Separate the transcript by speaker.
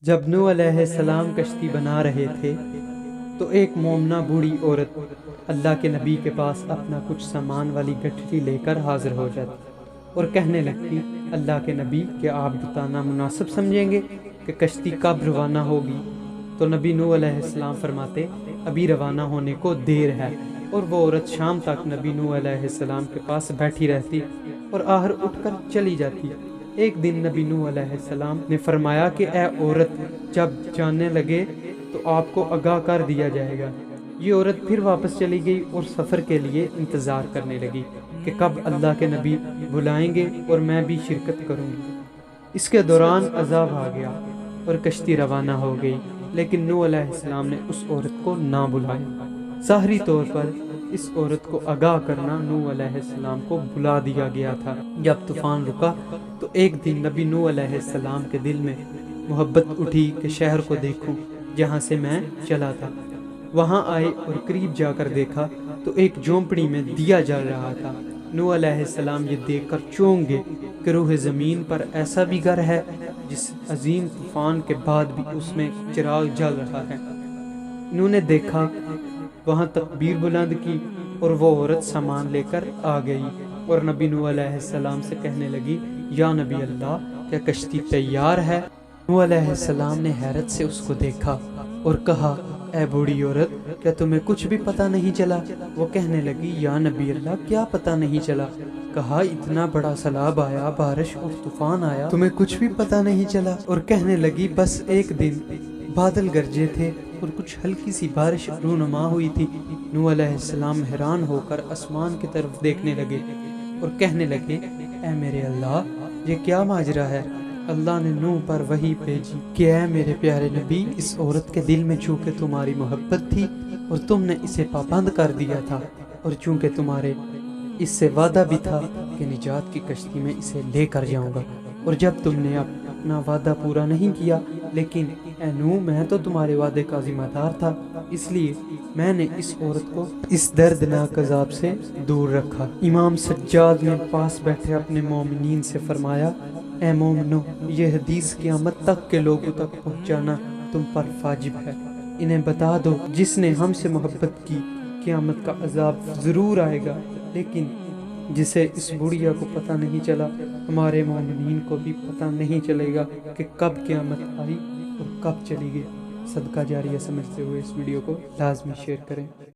Speaker 1: جب نوح علیہ السلام کشتی بنا رہے تھے تو ایک مومنہ بوڑھی عورت اللہ کے نبی کے پاس اپنا کچھ سامان والی گٹھڑی لے کر حاضر ہو جاتی اور کہنے لگتی، اللہ کے نبی، کیا آپ بتانا مناسب سمجھیں گے کہ کشتی کب روانہ ہوگی؟ تو نبی نوح علیہ السلام فرماتے، ابھی روانہ ہونے کو دیر ہے۔ اور وہ عورت شام تک نبی نوح علیہ السلام کے پاس بیٹھی رہتی اور آخر اٹھ کر چلی جاتی۔ ایک دن نبی نوح علیہ السلام نے فرمایا کہ اے عورت، جب جانے لگے تو آپ کو آگاہ کر دیا جائے گا۔ یہ عورت پھر واپس چلی گئی اور سفر کے لیے انتظار کرنے لگی کہ کب اللہ کے نبی بلائیں گے اور میں بھی شرکت کروں گی۔ اس کے دوران عذاب آ گیا اور کشتی روانہ ہو گئی، لیکن نوح علیہ السلام نے اس عورت کو نہ بلایا۔ ظاہری طور پر اس عورت کو آگاہ کرنا نوح علیہ السلام کو بلا دیا گیا تھا۔ جب طوفان رکا تو ایک دن نبی نوح علیہ السلام کے دل میں محبت اٹھی کہ شہر کو دیکھوں جہاں سے میں چلا تھا۔ وہاں آئے اور قریب جا کر دیکھا تو ایک جھونپڑی میں دیا جل رہا تھا۔ نوح علیہ السلام یہ دیکھ کر چونک گئے کہ روح زمین پر ایسا بھی گھر ہے جس عظیم طوفان کے بعد بھی اس میں چراغ جل رہا ہے۔ انہوں نے دیکھا، وہاں تکبیر بلند کی اور وہ عورت سامان لے کر آ گئی اور نبی نوح علیہ السلام سے کہنے لگی، یا نبی اللہ، کیا کشتی تیار ہے؟ نوح علیہ السلام نے حیرت سے اس کو دیکھا اور کہا، اے بوڑھی عورت، کیا تمہیں کچھ بھی پتہ نہیں چلا؟ وہ کہنے لگی، یا نبی اللہ، کیا پتہ نہیں چلا؟ کہا، اتنا بڑا سیلاب آیا، بارش اور طوفان آیا، تمہیں کچھ بھی پتہ نہیں چلا؟ اور کہنے لگی، بس ایک دن بادل گرجے تھے اور کچھ ہلکی سی بارش رونما ہوئی تھی۔ نوح علیہ السلام حیران ہو کر آسمان کی طرف دیکھنے لگے اور کہنے لگے، اے میرے اللہ، یہ کیا ماجرا ہے؟ اللہ نے نوح پر وحی بھیجی کہ اے میرے پیارے نبی، اس عورت کے دل میں چونکہ تمہاری محبت تھی اور تم نے اسے پابند کر دیا تھا، اور چونکہ تمہارے اس سے وعدہ بھی تھا کہ نجات کی کشتی میں اسے لے کر جاؤں گا، اور جب تم نے اپنا وعدہ پورا نہیں کیا، لیکن اے نوح، میں تو تمہارے وعدے کا ذمہ دار تھا، اس لیے میں نے اس عورت کو اس دردناک عذاب سے دور رکھا۔ امام سجاد نے پاس بیٹھے اپنے مومنین سے فرمایا، اے مومنو، یہ حدیث قیامت تک کے لوگوں تک پہنچانا تم پر واجب ہے۔ انہیں بتا دو، جس نے ہم سے محبت کی، قیامت کا عذاب ضرور آئے گا، لیکن جسے اس بڑھیا کو پتہ نہیں چلا، ہمارے مومنین کو بھی پتہ نہیں چلے گا کہ کب قیامت آئی اور کب چلی گئی۔ صدقہ جاریہ سمجھتے ہوئے اس ویڈیو کو لازمی شیئر کریں۔